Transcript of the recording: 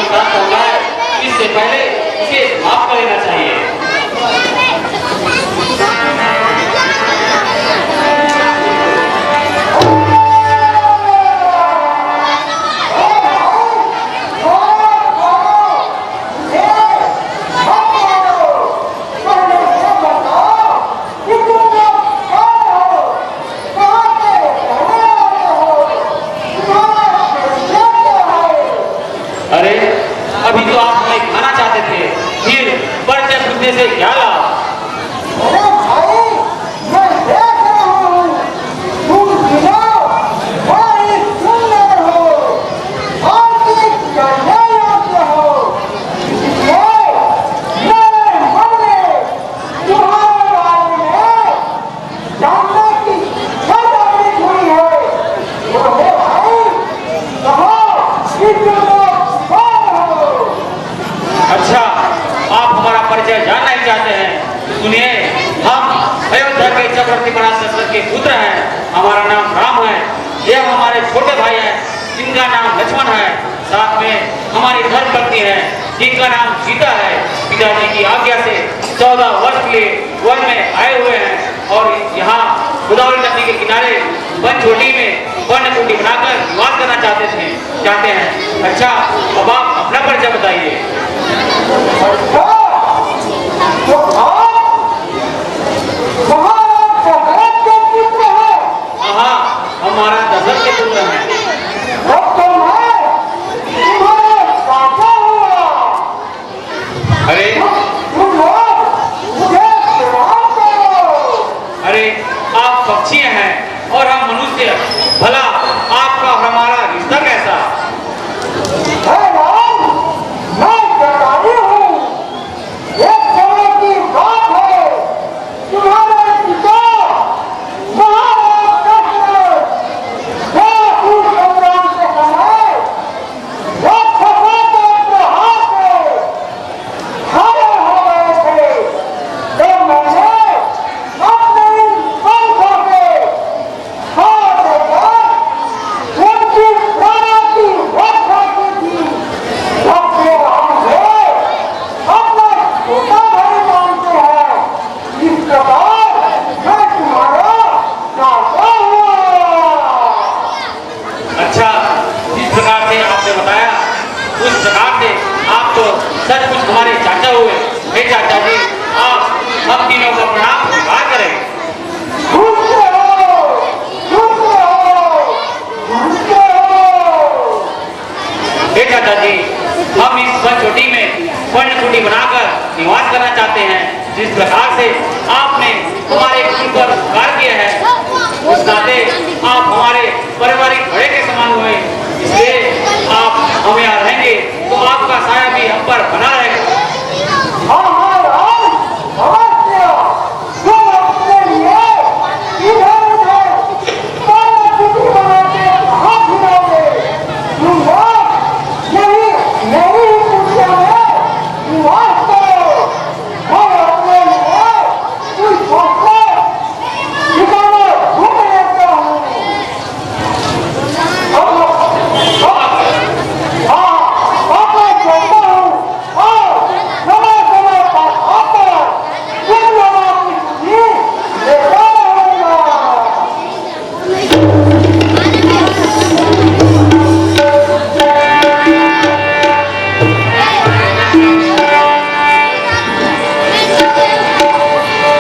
साथ होता है, इससे पहले इसे माफ कर लेना चाहिए। अरे अभी तो आप हमें खाना चाहते थे, फिर परिचय पूछने से क्या लाभ? अरे भाई, मैं देख रहा हूँ, तुम तीनों बड़े सुंदर हो और करने योग्य हो, इसलिए मेरे मन में तुम्हारे बारे में जानने की इच्छा जागृत हुई है। तो हे भाई, कहो कि तुम अच्छा, आप हमारा परिचय जानना ही चाहते हैं। सुनिए, हम अयोध्या के चक्रवर्ती महाराज दशरथ के पुत्र हैं। हमारा नाम राम है। यह हमारे छोटे भाई हैं, जिनका नाम लक्ष्मण है। साथ में हमारी धर्मपत्नी है, जिनका नाम सीता है। पिताजी की आज्ञा से 14 वर्ष के लिए वन में आए हुए हैं और यहाँ गोदावरी नदी के किनारे बनचोटी में वन कुटी बनाकर निवास करना चाहते हैं। अच्छा, अब आप अपना परिचय बताइए। हाँ, हमारा दशरथ के पुत्र है। अरे आप पक्षी हैं और हम मनुष्य, भला आपका और हमारा रिश्ता कैसा? मैं जटायु हूँ। एक समय की बात है, तुम्हारे पिता महाराज दशरथ बहुत संग्राम के समय राक्षसों के प्रहार से खड़े हो गए थे। तो मैंने अपने इन पंखों से हाथ देकर उनकी प्राणों की रक्षा की थी। सबसे हमसे अपना छोटा भाई मानते हैं। इस प्रकार मैं तुम्हारा चाहता हूँ। अच्छा, जिस प्रकार से आपने बताया, उस प्रकार से आप तो सचमुच हमारे चाचा हुए। हे चाचा जी, आप हम तीनों को प्रणाम स्वीकार करें। घूमते हो, घूमते हो, घूमते हो। हे चाचा जी, हम इस बनचोटी में वन कुटी बनाकर निवास करना चाहते हैं। जिस प्रकार से आपने हमारे कुल पर उपकार किया है, उस नाते आप हमारे पारिवारिक बड़े के समान हुए। इसलिए आप हम यहाँ रहेंगे तो आपका साया भी हम पर बना रहेगा।